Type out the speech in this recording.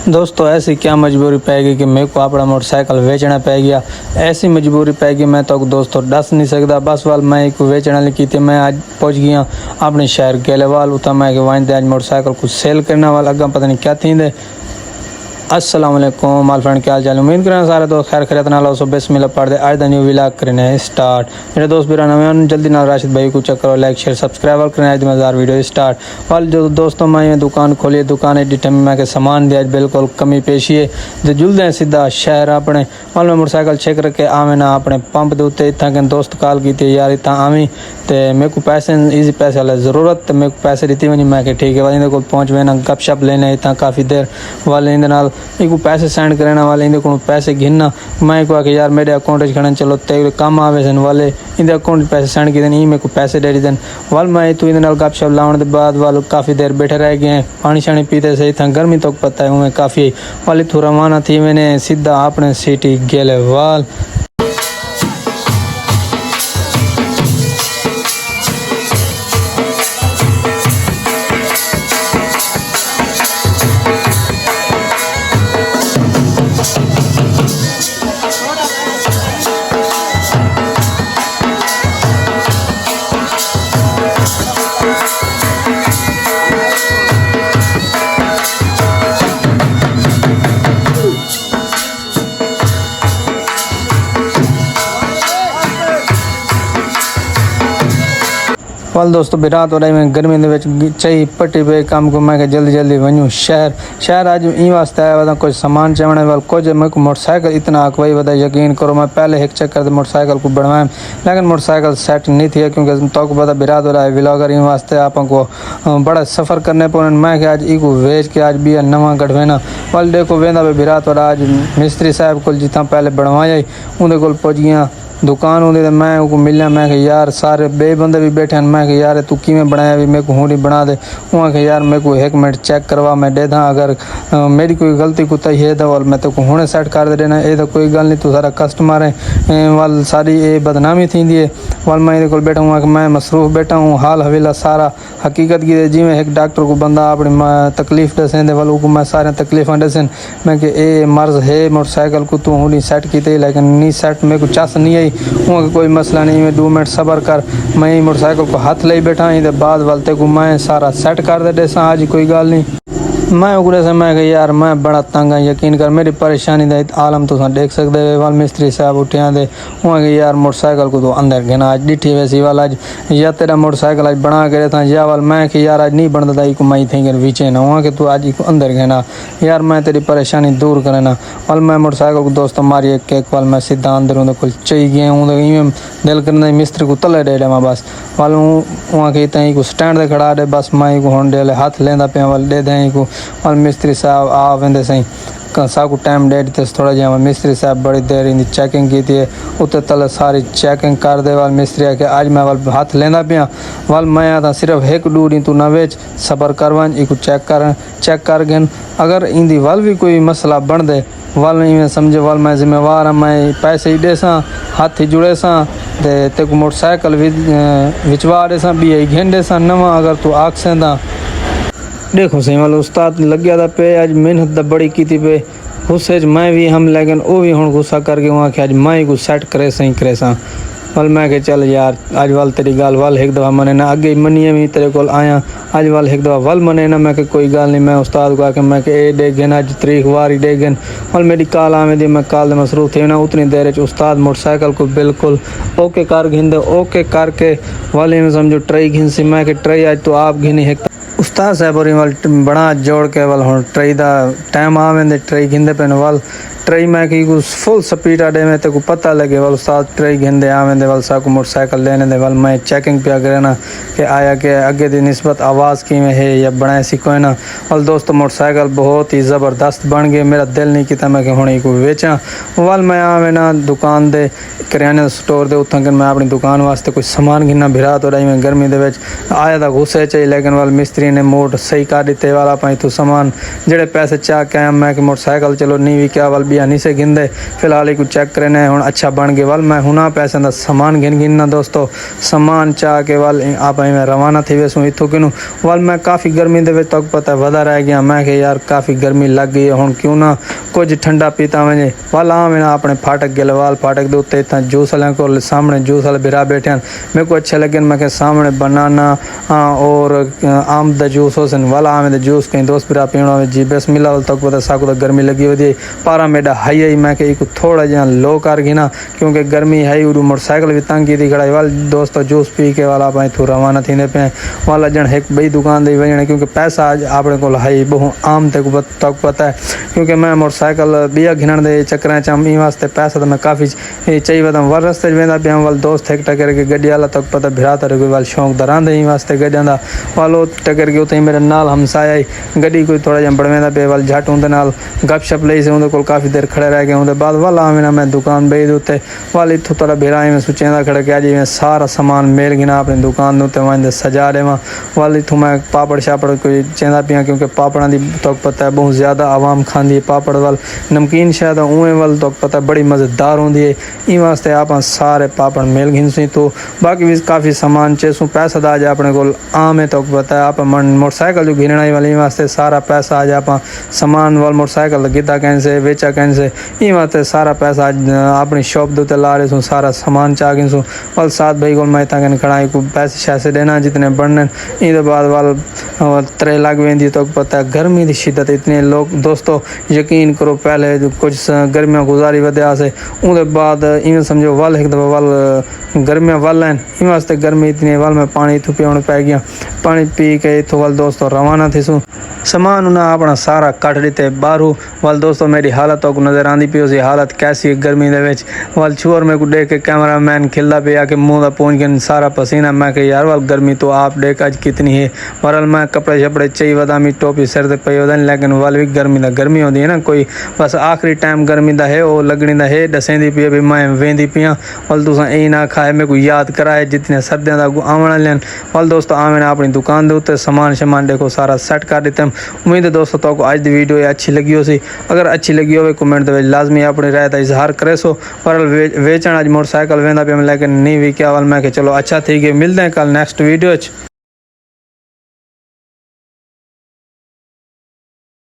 दोस्तों ऐसी क्या मजबूरी पै गई कि मेरे को अपना मोटरसाइकिल बेचना पै गया। ऐसी मजबूरी पै गई मैं तो दोस्तों दस नहीं सकता। बस वाल मैं एक बेचने लगी थी। मैं आज पहुंच गया अपने शहर गेलेवाल उतना मैं वाइन आज मोटरसाइकिल कुछ सेल करने वाला अगर पता नहीं क्या थी दे। अस्सलाम वालेकुम माल फ्रेंड, क्या हाल चाल। उम्मीद करें सारे दोस्त खैर खैरियत नाल हो। बिस्मिल्लाह पढ़ दे आज द न्यू व्लॉग करने स्टार्ट। मेरे दोस्त भी नवे जल्दी नाल राशिद भाई को चेक करो, लाइक शेयर सब्सक्राइब करें। आज मज़ेदार वीडियो स्टार्ट। वाल जो दोस्तों मैं दुकान खोली दुकान एडी टाइम मैं के सामान दिया बिल्कुल कमी पेशी है जो जुलते हैं सीधा शहर अपने वाल में मोटरसाइकिल चेक रखे आवे ना अपने पंप के उत्ते इतना के दोस्त कॉल की थी यार इतना आवी तो मेरे को पैसे ईजी पैसे वाले ज़रूरत तो मेरे को पैसे दी वही मैं ठीक है वाले को पहुँच वे ना गप शप लेने इतना काफ़ी देर वाले एक पैसे सेंड करने वाले इंदे को पैसे गिनना मैं को यार मेरे अकाउंट खड़े चलो ते कम आवे सन वाले इंदे अकाउंट पैसे सेंड किए मेरे को पैसे दे दिन वाल मैं तू इन गप शप लाने के बाद वाल काफ़ी देर बैठे रह गए पानी शानी पीते सही था गर्मी तो पता है उन्हें काफ़ी वाली तू रवाना थी मैंने सीधा अपने सिटी गेले वाल। वाल दोस्तों बिरात हो रही मैं गर्मी के चाहिए पट्टी पे काम को मैं जल्दी जल्दी वनूँ शहर आज ई वास्ते आया वह कुछ सामान चवने वाल कुछ मेरे को मोटरसाइकिल इतना अकवाई वह यकीन करो मैं पहले एक चक्कर दे मोटरसाइकिल को बनवाया लेकिन मोटरसाइकिल सेट नहीं थी क्योंकि तो पता बिरात हो रहा है व्लॉगर इन वास्ते आपको बड़ा सफ़र करने पर मैं आज ई को वेच के आज भी नवा गढ़वेना वाल देखो वेंदा पे बिरात हो रहा आज मिस्त्री साहब को जितना पहले बनवाया उन्हें को पहुँच गया दुकान होती तो मैं उनको मिलया मैं यार सारे बे बंदे भी बैठे हैं मैं यार तू किमें बनाया भी मेरे को हूँ नहीं बना दे वहाँ के यार मेरे को एक मिनट चेक करवा मैं दे दा अगर मेरी कोई गलती कुताही है तो वाल मैं तो हुणे सेट कर दे देना ये तो कोई गल नहीं तू सारा कस्टमर है वाल सारी ये बदनामी थी है वाल मैं ये बैठा हूँ कि मैं मसरूफ़ बैठा हूँ हाल हवेला सारा हकीकत की जिमें एक डॉक्टर को बंदा अपनी तकलीफ दसें वाल को मैं सारे तकलीफा दसन मैं कि ये मर्ज है मोटरसाइकिल को तू हूँ नहीं सेट की लेकिन नहीं सेट मेरे को चस नहीं आई वहाँ कोई मसला नहीं मैं 2 मिनट सबर कर मैं मोटरसाइकिल को हाथ ले बैठा ही बाद वालते को मैं सारा सेट कर दे सा आज कोई गल नहीं मैं उगड़े से मैं यार मैं बड़ा तंग हाँ यकीन कर मेरी परेशानी का आलम तुम देख सकते हो वाल मिस्त्री साहब उठिया दे वहाँ के यार मोटरसाइकिल को तो अंदर घेना आज डिठी वैसी वाल आज या तेरा मोटरसाइकिल आज बना के था या वाल मैं कि यार आज नहीं बनता था को मैं थी वीचे ना वहाँ के तू आज को अंदर घेना यार मैं तेरी परेशानी दूर करना वाल मैं मोटरसाइकिल को दोस्तों मारी एक केक वाल मैं सीधा अंदर उन्हें कुल चाहिए गया हूँ दिल करना मिस्त्री को तले दे मैं बस वाल वहाँ के इतना को स्टैंड दे खड़ा दे बस मैं को हों दे हाथ लेंदा पे वाल दे दें को और मिस्त्री साहब आ वेंदे सही सा को टाइम डेट थे थोड़ा जहाँ मिस्त्री साहब बड़ी देर इन चेकिंग की थी उतने तले सारी चेकिंग कर दे वाल मिस्त्री के आज मैं वाल हाथ लेना पिया वाल मैं आता सिर्फ एक डूरी तू ना वेच सबर करवान इको चेक कर गन अगर इंदी वाल भी कोई मसला बन दे वाल नहीं मैं समझे वाल मैं जिम्मेवार हाँ मैं पैसे ही दे सा हाथ ही जुड़े सा ते को मोटरसाइकिल विचवा दे सा भी घेंडे सा नवा अगर तू आख से देखो सही वाल उस्ताद लग गया था पे आज मेहनत बड़ी की थी पे गुस्से मैं भी हम लेकिन वो भी हूँ गुस्सा करके वहाँ के आज मैं को सेट करे सही करे सा वाल मैं के चल यार आज वाल तेरी गाल वाल एक दफ़ा मने ना अगे मनिए भी तेरे को आया आज वाल एक दफ़ा वाल मने ना मैं के कोई गाल नहीं मैं उस्ताद को आके मैं के ए डेगन आज तरीक वारी डेगन वाल मेरी काल आवे दी मैं काल मसरूफ़ थे ना उतनी देर उस्ताद मोटरसाइकिल को बिल्कुल ओके कर घिंदे ओके करके वाले में समझो ट्रई घिन सी मैं के ट्रई आज तो आप घिनी एक उस्ताद साहब और वाल बड़ा जोड़ के वाल हूँ ट्रई दा टाइम आवेंदे ट्रई घिंदे पे वाल ट्रई मैं की फुल स्पीड आडे में ते को पता लगे वाल उस्ताद ट्रई घिंदे आवेंदे वाल सा को मोटरसाइकिल लेने दे वाल मैं चेकिंग पे अगर ना कि आया के आगे दी निस्बत आवाज़ की में है या बनाए सी कोई ना वाल दोस्तों मोटरसाइकिल बहुत ही ज़बरदस्त बन गए मेरा दिल नहीं किया मैं कि हुणे को बेचा वाल मैं आवे ना दुकान दे करियाने स्टोर दे उतना मैं अपनी दुकान वास्ते कुछ सामान गिनना बिरात हो रही मैं गर्मी दे आया था गुस्से चाहिए लेकिन वाल मिस्त्री ने मोट सही कर दिते वाला पाई तू सामान जेड़े पैसे चाह के आया मैं कि मोटरसाइकिल चलो नहीं भी क्या वाल गड्डियां नहीं से गिनते फिलहाल एक चेक करने हुण अच्छा बन गए वाल मैं हुना पैसे का सामान गिनना दोस्तों सामान चाह के वाल आप मैं रवाना थी वैसू इतों किनू वाल मैं काफ़ी गर्मी दे विच तक पता वधा रह गया मैं कि यार काफ़ी गर्मी लग गई हुण क्यों ना कुछ ठंडा पीता वजे वाल आ मैं अपने फाटक गए वाल फाटक के उत्ते इतना जूस वाले को सामने जूस वाले बिरा बैठे हैं मेरे को अच्छे लगे मैं के सामने बनाना और आम दा जूस हो सन वाला आम दे जूस कहीं दोस्त बिरा पीना जी बिस्मिल्लाह वाल तक पता साकू तो गर्मी लगी वधी पारा मेरा हाई आई मैं कि थोड़ा जहा लो कर गिना क्योंकि गर्मी है उड़ू मोटरसाइकिल भी तंग की खड़ा वाल दोस्तों जूस पी के वाला पाए थू रवाना थी पे वाला जन एक बई दुकान दे वजने क्योंकि पैसा अज अपने को है बहु आम तक पता है क्योंकि मैं मोटरसाइकिल बिया घिनण के चक्कर च ई वास्ते पैसा तो मैं काफ़ी चाहिए वह वाल रस्ते वेंदा पिया वाल दोस्त एक टकर के गड्डी वाला तक पता भिरा तर कोई वाल शौक दरांदे ई वास्ते गड्डियां दा वाल टकर के उते मेरे नाल हमसाया गड्डी कोई थोड़ा जहा बड़वेंदा पे वाल झट उनके नाल गपशप लई से उनके काफ़ी देर खड़े रह गए उनके बाद वाल आवे मैं दुकान बई उत्ते वाल इतों थोड़ा भिरा मैं सोचेंदा खड़ा कि अज मैं सारा सामान मेल गिना अपनी दुकान उत्ते वहीं सजा देव वाल इतों मैं पापड़ शापड़ कोई चेंदा पिया क्योंकि पापड़ा की तक पता है बहुत ज़्यादा आवाम खाती है पापड़ वाल नमकीन शायद उवें वाल तक पता बड़ी मज़ेदार होंगी है ई वास्ते आप सारे पापड़ मेल घिनसी तो बाकी भी काफ़ी सामान चेसू पैसा तो अज अपने को आम है तक पता है आप मोटरसाइकिल जो घिनना वाले वास्ते सारा पैसा अज आप सामान वाल मोटरसाइकिल गिद्दा कहन से वेचा कहन से ई वास्ते सारा पैसा अपनी शॉप के उत्ते ला रहे सू सारा सामान चाह गिनसूँ वाल साथ भाई को मैं तक खड़ा को पैसे शैसे देना जितने बनने इन बाद वाल त्रे लग वी तो पता है गर्मी की शिद्दत इतनी लोग दोस्तों यकीन करो पहले जो कुछ गर्मियाँ गुजारी वध्या से उनके बाद इवें समझो वाल एक दफ़ा वाल गर्मियाँ वाल हैं इन वास्ते गर्मी इतनी वाल मैं पानी इतों पीने पै गया पानी पी के इतों वाल दोस्तों रवाना थी सूँ सामान उन्हें अपना सारा कट दिते बाहरों वाल दोस्तों मेरी हालत तो नज़र आती पी उसी हालत कैसी है गर्मी के वाल छुअर मेरे को देख के कैमरा मैन खिलता पे आके मुँह का पहुँच गया सारा पसीना मैं कि यार वाल गर्मी तो आप देख अज कितनी है वरल मैं कपड़े शपड़े चाहिए वदामी टोपी सिर से पई वदा लेकिन वाल भी गर्मी होती है ना कोई बस आखिरी टाइम गर्मी का है वो लगनी का है दसेंदी पी भी मैं वेंदी पियाँ वाल तुस यही ना खाए मेरे को याद कराए जितने सर्दियों का आवन वाले वाल दोस्तों आवे ना अपनी दुकान के उत्ते सामान शमान देखो सारा सैट कर दिते उम्मीद है दोस्तों तो अज की वीडियो अच्छी लगी हो सी अगर अच्छी लगी हो कमेंट के लाजमी अपनी राय का इजहार करे सो पर वेचण अज मोटरसाइकिल वेंदा पे लेकिन नहीं भी क्या वाल मैं कि चलो अच्छा ठीक है मिलते हैं कल नेक्स्ट वीडियो।